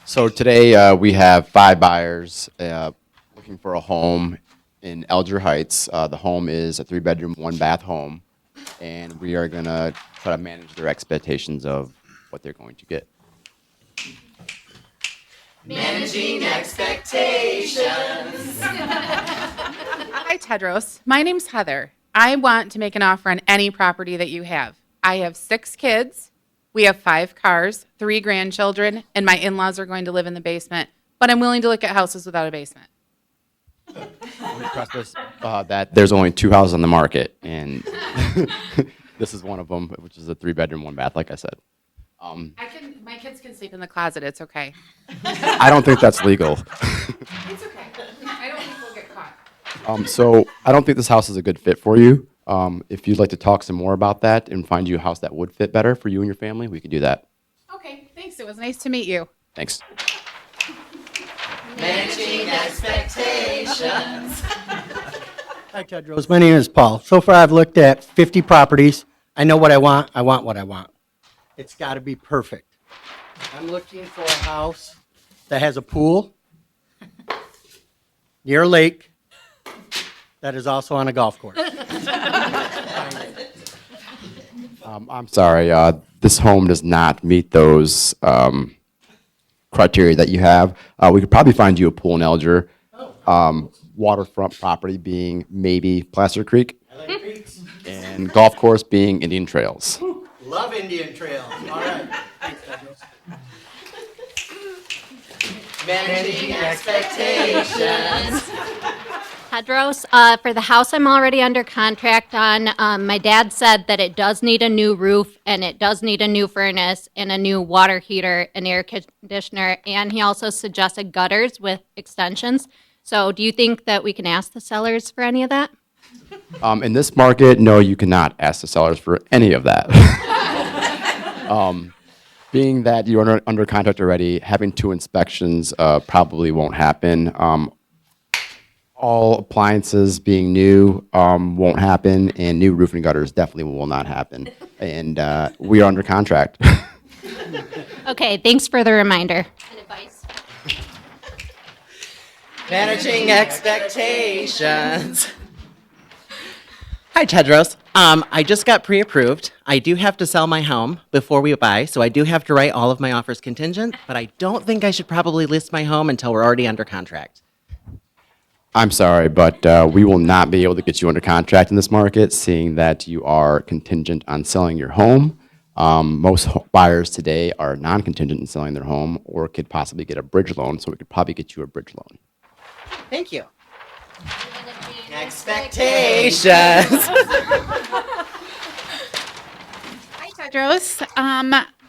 So today we have 5 buyers looking for a home in Elger Heights. The home is a 3-bedroom, 1-bath home, and we are going to try to manage their expectations of what they're going to get. Managing expectations. Hi, Tedros. My name's Heather. I want to make an offer on any property that you have. I have 6 kids. We have 5 cars, 3 grandchildren, and my in-laws are going to live in the basement. But I'm willing to look at houses without a basement. Let me preface that there's only 2 houses on the market, and this is one of them, which is a 3-bedroom, 1-bath, like I said. My kids can sleep in the closet. It's okay. I don't think that's legal. It's okay. I don't think we'll get caught. So I don't think this house is a good fit for you. If you'd like to talk some more about that and find you a house that would fit better for you and your family, we could do that. Okay, thanks. It was nice to meet you. Thanks. Managing expectations. Hi, Tedros. My name is Paul. So far, I've looked at 50 properties. I know what I want. I want what I want. It's got to be perfect. I'm looking for a house that has a pool near a lake that is also on a golf course. I'm sorry. This home does not meet those criteria that you have. We could probably find you a pool in Elger. Waterfront property being maybe Placer Creek, I like creeks. and golf course being Indian Trails. Love Indian trails. All right. Thanks, Tedros. Managing expectations. Tedros, for the house I'm already under contract on, my dad said that it does need a new roof and it does need a new furnace and a new water heater and air conditioner. And he also suggested gutters with extensions. So do you think that we can ask the sellers for any of that? In this market, no, you cannot ask the sellers for any of that. Being that you're under contract already, having 2 inspections probably won't happen. All appliances being new won't happen, and new roof and gutters definitely will not happen. And we are under contract. Okay, thanks for the reminder. And advice. Managing expectations. Hi, Tedros. I just got pre-approved. I do have to sell my home before we buy, so I do have to write all of my offers contingent, but I don't think I should probably list my home until we're already under contract. I'm sorry, but we will not be able to get you under contract in this market, seeing that you are contingent on selling your home. Most buyers today are non-contingent in selling their home or could possibly get a bridge loan, so we could probably get you a bridge loan. Thank you. Expectations. Hi, Tedros.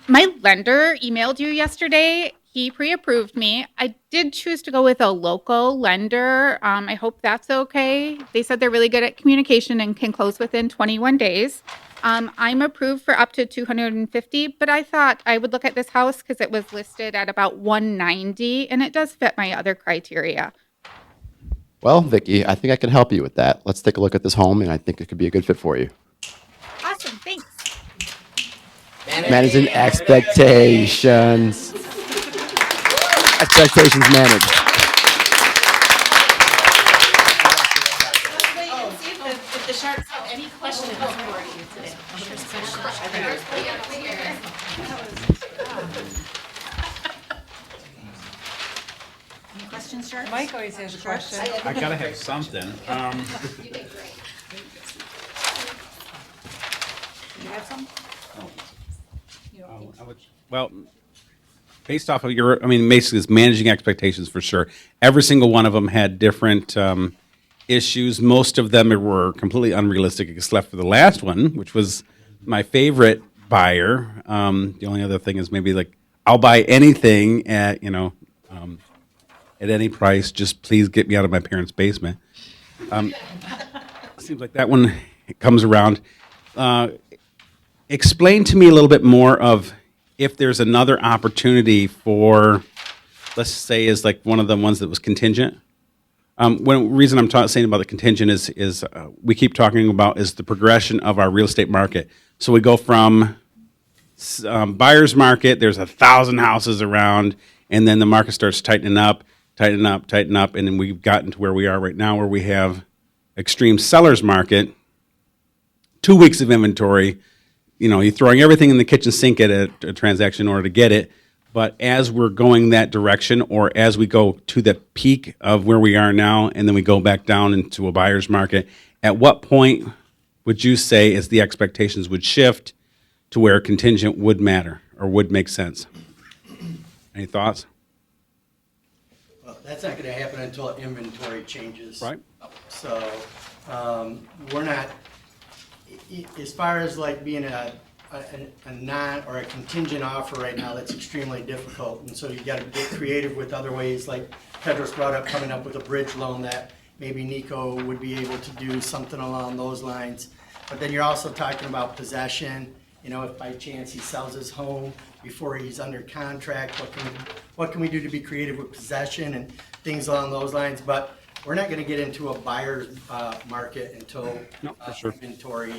My lender emailed you yesterday. He pre-approved me. I did choose to go with a local lender. I hope that's okay. They said they're really good at communication and can close within 21 days. I'm approved for up to 250, but I thought I would look at this house because it was listed at about 190, and it does fit my other criteria. Well, Vicky, I think I can help you with that. Let's take a look at this home, and I think it could be a good fit for you. Awesome, thanks. Managing expectations. Expectations managed. If the Sharks have any questions for you today. Any questions, Sharks? Mike always has a question. I gotta have something. You have some? Well, based off of basically it's managing expectations for sure. Every single one of them had different issues. Most of them were completely unrealistic, except for the last one, which was my favorite buyer. The only other thing is maybe like, I'll buy anything at any price. Just please get me out of my parents' basement. Seems like that one comes around. Explain to me a little bit more of if there's another opportunity for, let's say, is like one of the ones that was contingent. Reason I'm saying about the contingent is we keep talking about is the progression of our real estate market. So we go from buyer's market, there's 1,000 houses around, and then the market starts tightening up, tightening up, tightening up, and then we've gotten to where we are right now, where we have extreme seller's market, 2 weeks of inventory. You know, you're throwing everything in the kitchen sink at a transaction in order to get it. But as we're going that direction, or as we go to the peak of where we are now, and then we go back down into a buyer's market, at what point would you say is the expectations would shift to where contingent would matter or would make sense? Any thoughts? Well, that's not going to happen until inventory changes. Right. So we're not, as far as like being a non or a contingent offer right now, that's extremely difficult. And so you got to get creative with other ways, like Pedro's brought up, coming up with a bridge loan that maybe Nico would be able to do something along those lines. But then you're also talking about possession. You know, if by chance he sells his home before he's under contract, what can we do to be creative with possession and things along those lines? But we're not going to get into a buyer's market until inventory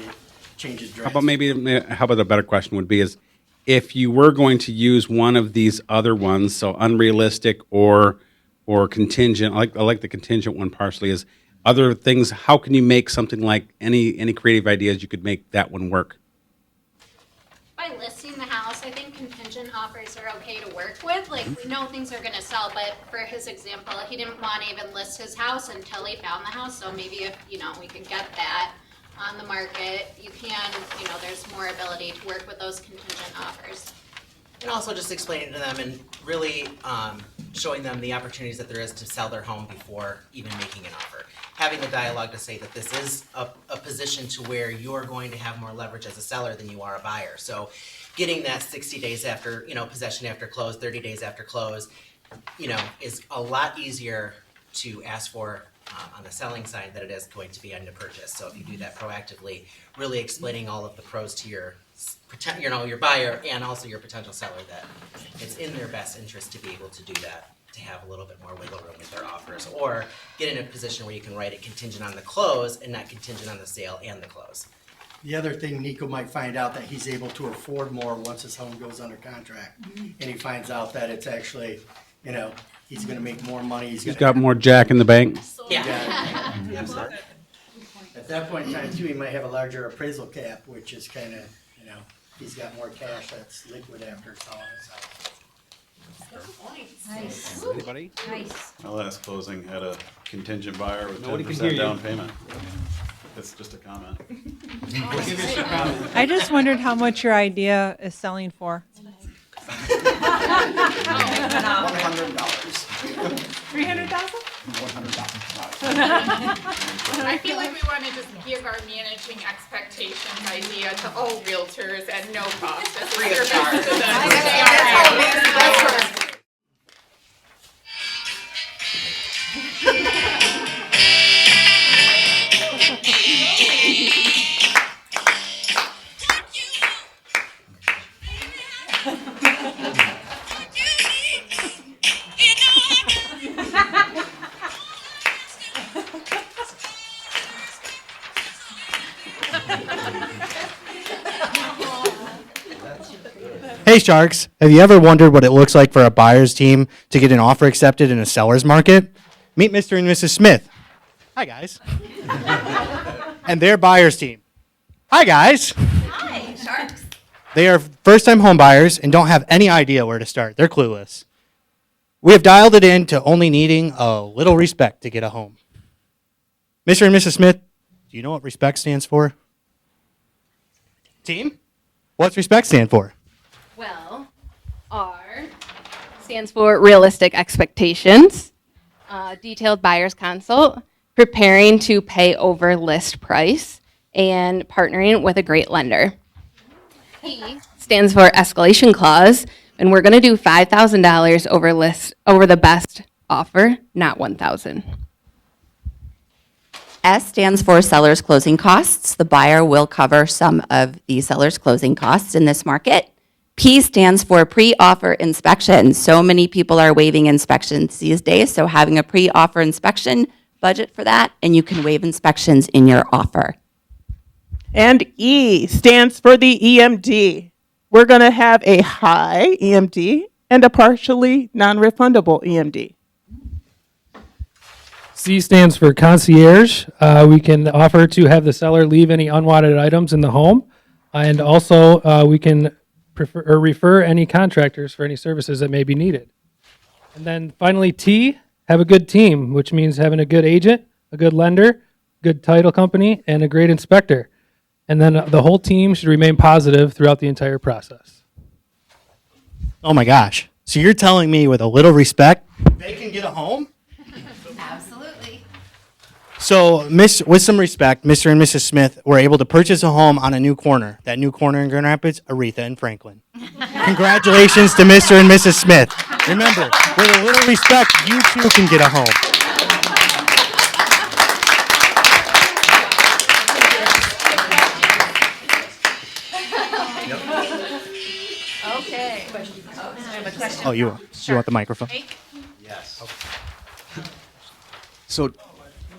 changes drastically. How about a better question would be is, if you were going to use one of these other ones, so unrealistic or contingent, I like the contingent one partially, is other things, how can you make something like any creative ideas you could make that one work? By listing the house, I think contingent offers are okay to work with. Like, we know things are gonna sell, but for his example, he didn't want to even list his house until he found the house. So maybe if, you know, we can get that on the market, you can, you know, there's more ability to work with those contingent offers. And also just explaining to them and really showing them the opportunities that there is to sell their home before even making an offer. Having the dialogue to say that this is a position to where you're going to have more leverage as a seller than you are a buyer. So getting that 60 days after, you know, possession after close, 30 days after close, you know, is a lot easier to ask for on the selling side than it is going to be on the purchase. So if you do that proactively, really explaining all of the pros to your buyer and also your potential seller, that it's in their best interest to be able to do that, to have a little bit more wiggle room with their offers, or get in a position where you can write it contingent on the close and not contingent on the sale and the close. The other thing, Nico might find out that he's able to afford more once his home goes under contract. And he finds out that it's actually, you know, he's going to make more money. He's got more jack in the bank. Yeah. Absolutely. At that point in time, too, he might have a larger appraisal cap, which is kind of, you know, he's got more cash that's liquid after selling his house. Nice, Anybody? nice. My last closing had a contingent buyer with Nobody can hear 10% you. down payment. It's just a comment. I just wondered how much your idea is selling for. $300,000? I feel like we want to just give our managing expectations idea to all realtors at no cost. As a service to the CRA. Hey Sharks, have you ever wondered what it looks like for a buyer's team to get an offer accepted in a seller's market? Meet Mr. and Mrs. Smith. Hi guys. And their buyer's team. Hi guys. Hi, Sharks. They are first-time home buyers and don't have any idea where to start. They're clueless. We have dialed it in to only needing a little respect to get a home. Mr. and Mrs. Smith, do you know what respect stands for? Team? What's respect stand for? Well, R stands for realistic expectations, detailed buyer's consult, preparing to pay over list price, and partnering with a great lender. P stands for escalation clause, and we're going to do $5,000 over the best offer, not $1,000. S stands for seller's closing costs. The buyer will cover some of the seller's closing costs in this market. P stands for pre-offer inspection. So many people are waiving inspections these days, so having a pre-offer inspection, budget for that, and you can waive inspections in your offer. And E stands for the EMD. We're going to have a high EMD and a partially non-refundable EMD. C stands for concierge. We can offer to have the seller leave any unwanted items in the home. And also, we can refer any contractors for any services that may be needed. And then finally, T, have a good team, which means having a good agent, a good lender, good title company, and a great inspector. And then the whole team should remain positive throughout the entire process. Oh my gosh. So you're telling me with a little respect, they can get a home? Absolutely. So, with some respect, Mr. and Mrs. Smith were able to purchase a home on a new corner. That new corner in Grand Rapids, Aretha and Franklin. Congratulations to Mr. and Mrs. Smith. Remember, with a little respect, you too can get a home. Okay. Oh, you want the microphone? So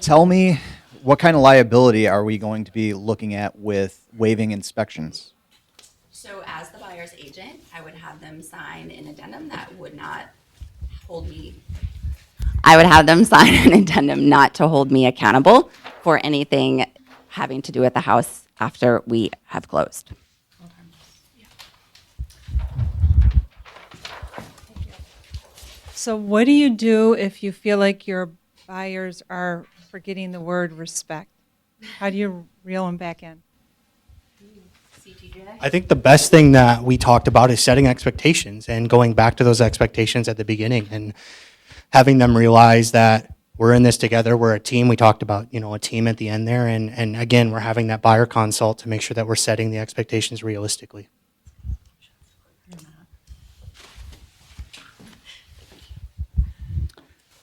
tell me, what kind of liability are we going to be looking at with waiving inspections? So as the buyer's agent, I would have them sign an addendum that would not hold me. I would have them sign an addendum not to hold me accountable for anything having to do with the house after we have closed. So what do you do if you feel like your buyers are forgetting the word respect? How do you reel them back in? I think the best thing that we talked about is setting expectations and going back to those expectations at the beginning and having them realize that we're in this together. We're a team. We talked about, a team at the end there. And again, we're having that buyer consult to make sure that we're setting the expectations realistically.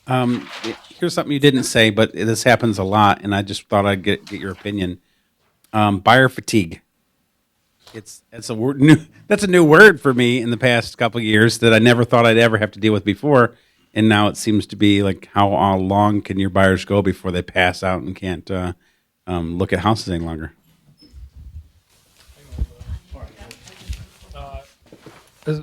Here's something you didn't say, but this happens a lot, and I just thought I'd get your opinion. Buyer fatigue. It's a word new. That's a new word for me in the past couple of years that I never thought I'd ever have to deal with before, and now it seems to be like how long can your buyers go before they pass out and can't look at houses any longer? This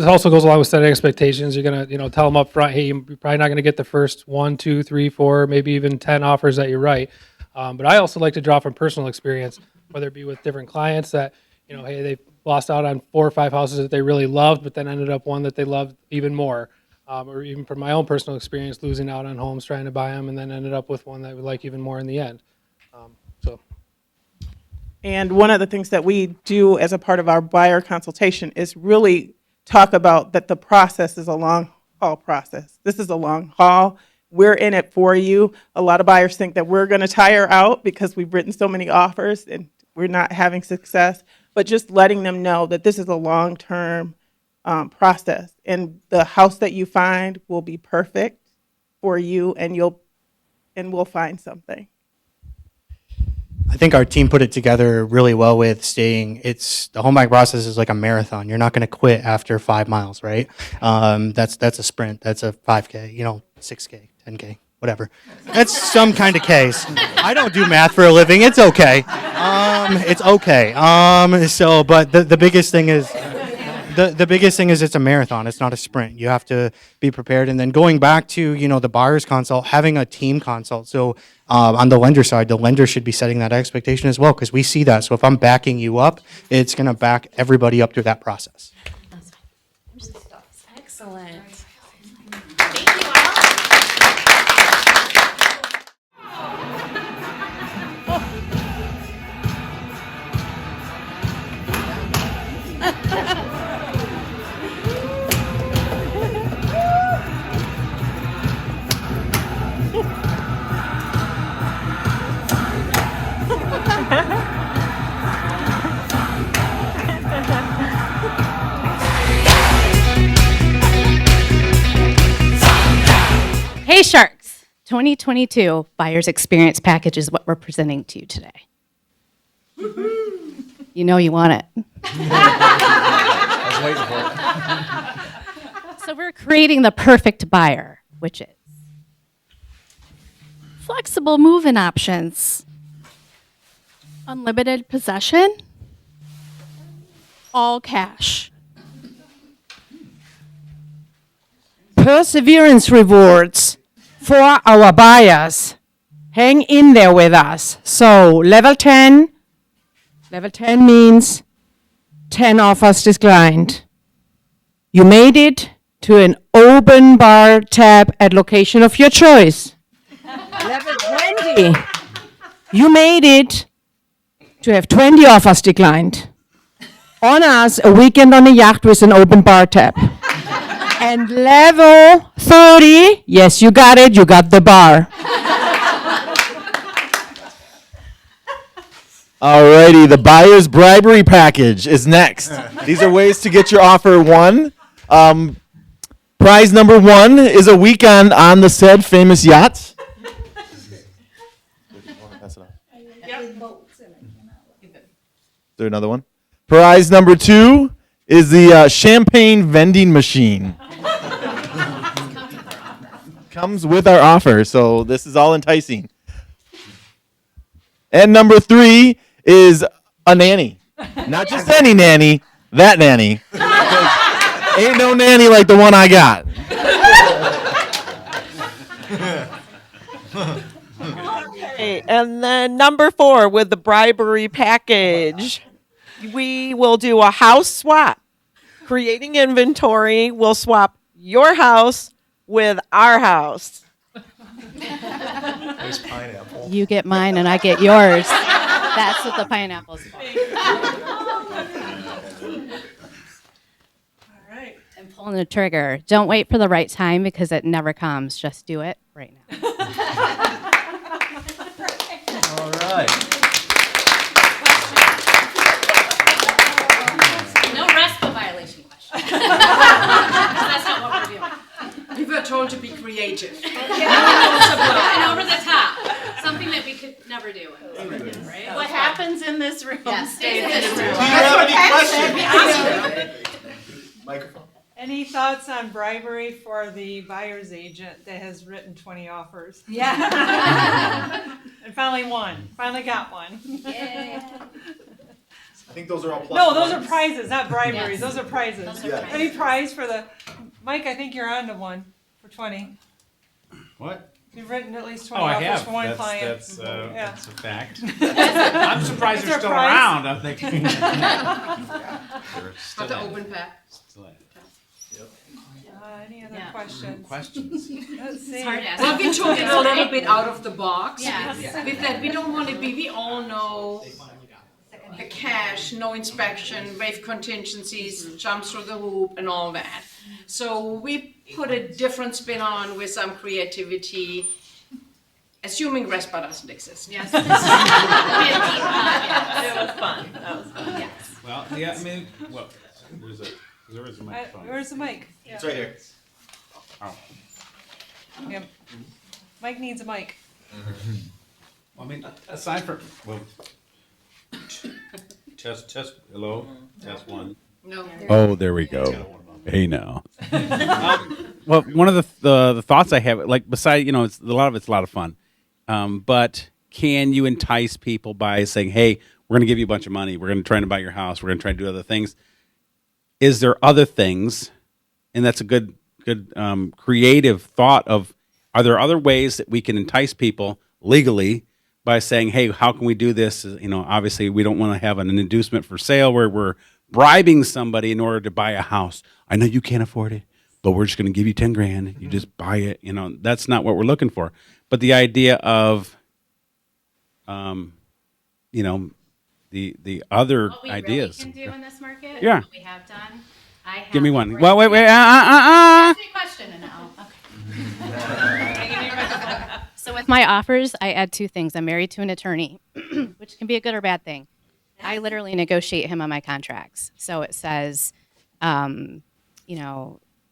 also goes along with setting expectations. You're gonna, tell them up front, hey, you're probably not gonna get the first 1, 2, 3, 4, maybe even 10 offers that you write. But I also like to draw from personal experience, whether it be with different clients that, hey, they lost out on 4 or 5 houses that they really loved, but then ended up one that they loved even more. Or even from my own personal experience, losing out on homes trying to buy them, and then ended up with one that we like even more in the end. And one of the things that we do as a part of our buyer consultation is really talk about that the process is a long haul process. This is a long haul. We're in it for you. A lot of buyers think that we're going to tire out because we've written so many offers and we're not having success, but just letting them know that this is a long-term process, and the house that you find will be perfect for you, and we'll find something. I think our team put it together really well with saying the home buying process is like a marathon. You're not going to quit after 5 miles, right? That's a sprint. That's a 5K, 6K, 10K, whatever. That's some kind of case. I don't do math for a living. It's okay. It's okay. But the biggest thing is, the biggest thing is it's a marathon. It's not a sprint. You have to be prepared. And then going back to, the buyer's consult, having a team consult. So on the lender side, the lender should be setting that expectation as well, because we see that. So if I'm backing you up, it's going to back everybody up through that process. Excellent. Hey Sharks, 2022 Buyer's Experience Package is what we're presenting to you today. You know you want it. I was waiting for it. So we're creating the perfect buyer, which is flexible move-in options, unlimited possession, all cash, perseverance rewards for our buyers. Hang in there with us. So level 10 means 10 offers declined. You made it to an open bar tab at location of your choice. Level 20, you made it to have 20 offers declined. On us, a weekend on a yacht with an open bar tab. And level 30, yes, you got it, you got the bar. Alrighty, the buyer's bribery package is next. These are ways to get your offer won. Prize number 1 is a weekend on the said famous yacht. Is there another one? Prize number 2 is the champagne vending machine. Comes with our offer, so this is all enticing. And number 3 is a nanny. Not just any nanny, that nanny. Ain't no nanny like the one I got. Okay, and then number 4 with the bribery package. We will do a house swap. Creating inventory will swap your house with our house. There's pineapple. You get mine and I get yours. That's what the pineapple's for. I'm pulling the trigger. Don't wait for the right time because it never comes. Just do it right now. All right. No RESPA violation question. That's not what we're doing. We were told to be creative. And over the top. Something that we could never do. Right? What happens in this room stays in Yes. this room. Do you have any questions? Microphone. Any thoughts on bribery for the buyer's agent that has written 20 offers? Yeah. And finally won. Finally got one. Yeah. I think those are all plus No, those are ones. prizes, not briberies. Yes. Those are prizes. Those are Yeah. prizes. Any prize for the, Mike, I think you're on to one for 20. What? You've written at least 20 Oh, I offers have. for one That's, client. that's, Yeah. that's a fact. I'm surprised Is they're there still a prize? around. I'm thinking. Have to open pack. Any other Yeah. questions? Questions. Let's see. It's hard to ask. Well, we took it a little bit out of the box. Yes. With that, we don't want to be, we all know the cash, no inspection, waive contingencies, jump through the hoop and all that. So we put a different spin on with some creativity, assuming RESPA doesn't exist. Yes. It was fun. That was fun. Yes. Well, yeah, I mean, well, where's it? There is a microphone. Where's the mic? Yeah. It's right here. Oh. Yep. Mike needs a mic. I mean, aside from, well, test, hello, test 1. No. Oh, there we go. Hey now. Well, one of the thoughts I have, like beside, it's a lot of fun, but can you entice people by saying, "Hey, we're going to give you a bunch of money. We're going to try to buy your house. We're going to try to do other things." Is there other things? And that's a good creative thought of, are there other ways that we can entice people legally by saying, hey, how can we do this? Obviously we don't want to have an inducement for sale where we're bribing somebody in order to buy a house. I know you can't afford it, but we're just going to give you 10 grand. You just buy it. That's not what we're looking for. But the idea of, the other What we ideas. really can do in this market, Yeah. what we have done, I have Give me a one. great- Well, wait. Ask me a question and I'll, okay. So with my offers, I add 2 things. I'm married to an attorney, which can be a good or bad thing. I literally negotiate him on my contracts. So it says,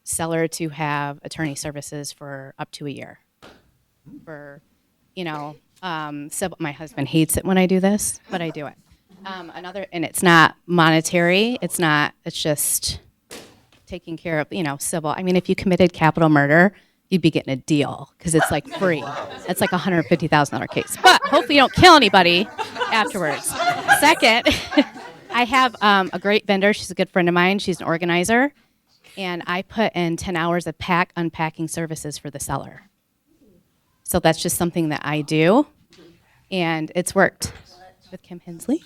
seller to have attorney services for up to a year. So my husband hates it when I do this, but I do it. And it's not monetary. It's just taking care of, civil. I mean, if you committed capital murder, you'd be getting a deal because it's like free. It's like a $150,000 case. But hopefully you don't kill anybody afterwards. Second, I have a great vendor. She's a good friend of mine. She's an organizer. And I put in 10 hours of unpacking services for the seller. So that's just something that I do, and it's worked with Kim Hensley.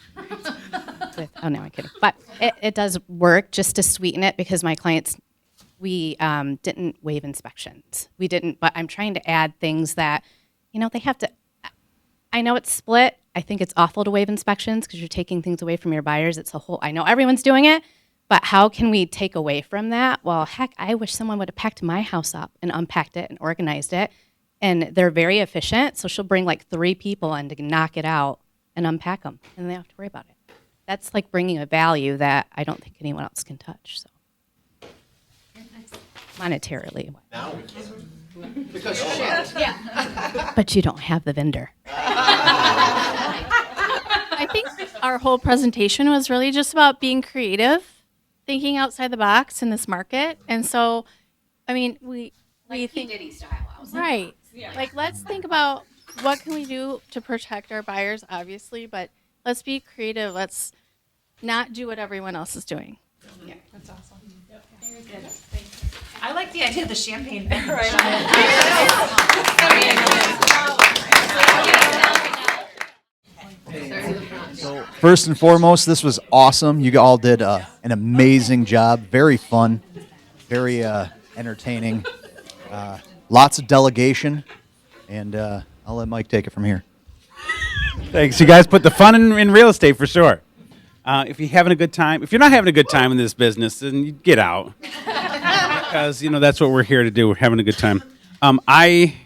Oh, no, I'm kidding. But it does work just to sweeten it because my clients, we didn't waive inspections. We didn't, but I'm trying to add things that, they have to, I know it's split. I think it's awful to waive inspections because you're taking things away from your buyers. I know everyone's doing it, but how can we take away from that? Well, heck, I wish someone would have packed my house up and unpacked it and organized it. And they're very efficient, so she'll bring like 3 people in to knock it out and unpack them, and they don't have to worry about it. That's like bringing a value that I don't think anyone else can touch. So, monetarily. Now we can. Because shit. Yeah. But you don't have the vendor. I think our whole presentation was really just about being creative, thinking outside the box in this market, and so, I mean, we think Diddy style. right. Like, let's think about what can we do to protect our buyers, obviously, but let's be creative. Let's not do what everyone else is doing. Yeah, that's awesome. Yep. Very good. I like the idea of the champagne. So first and foremost, this was awesome. You all did an amazing job. Very fun, very entertaining. Lots of delegation, and I'll let Mike take it from here. Thanks. You guys put the fun in real estate for sure. If you're having a good time, if you're not having a good time in this business, then you get out. Because, that's what we're here to do. We're having a good time. I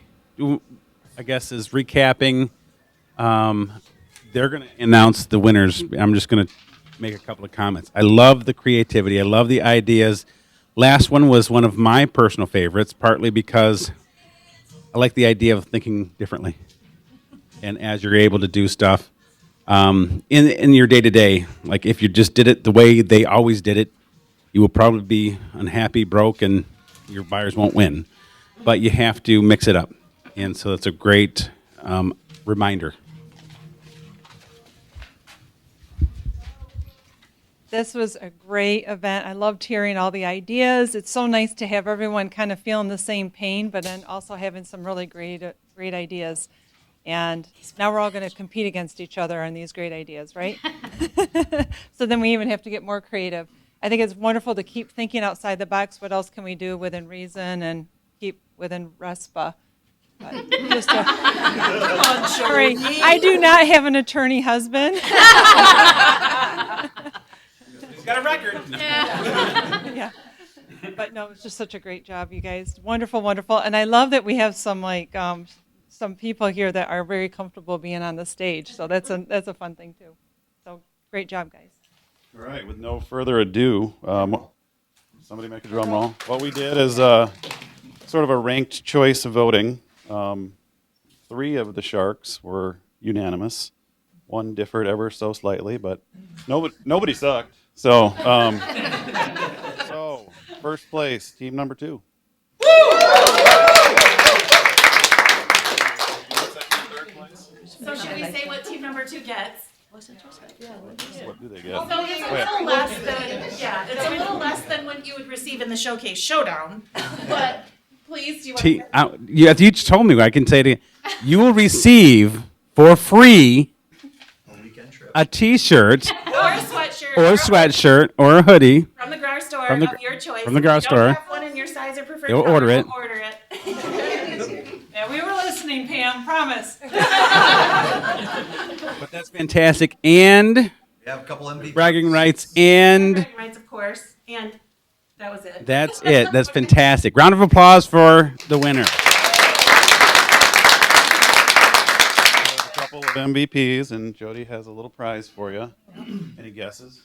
guess, is recapping. They're going to announce the winners. I'm just going to make a couple of comments. I love the creativity. I love the ideas. Last one was one of my personal favorites, partly because I like the idea of thinking differently. And as you're able to do stuff in your day-to-day, like if you just did it the way they always did it, you will probably be unhappy, broke, and your buyers won't win. But you have to mix it up. And so it's a great reminder. This was a great event. I loved hearing all the ideas. It's so nice to have everyone kind of feeling the same pain, but then also having some really great ideas. And now we're all going to compete against each other on these great ideas, right? So then we even have to get more creative. I think it's wonderful to keep thinking outside the box. What else can we do within reason and keep within RESPA? Just sorry, I do not have an attorney husband. Got a record. Yeah. But no, it's just such a great job, you guys. Wonderful, wonderful. And I love that we have some some people here that are very comfortable being on the stage. So that's a fun thing too. So great job, guys. All right, with no further ado, somebody make a drum roll. What we did is sort of a ranked choice of voting. 3 of the Sharks were unanimous. 1 differed ever so slightly, but nobody sucked. So, first place, team number 2. So should we say what team number 2 gets? What do they get? So it's a little less than, it's a little less than what you would receive in the Showcase Showdown. But please, do you want to? You each told me, I can say to you, you will receive for free a T-shirt, or a sweatshirt, or a hoodie from the GRAR store from the, of your choice. From the GRAR store. If you don't have one in your size or preferred You'll color, order it. Order it. Yeah, we were listening, Pam. Promise. But that's fantastic, and We have a couple MVPs. bragging rights, and Bragging rights, of course, and that was it. that's it. That's fantastic. Round of applause for the winner. A couple of MVPs, and Jody has a little prize for you. Any guesses?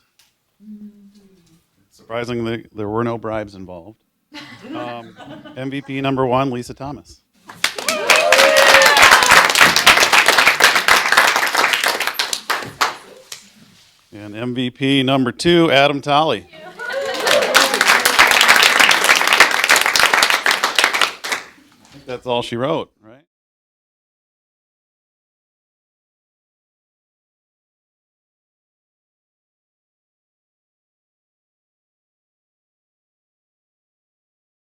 Surprisingly, there were no bribes involved. MVP number 1, Lisa Thomas. And MVP number 2, Adam Tolley. I think that's all she wrote.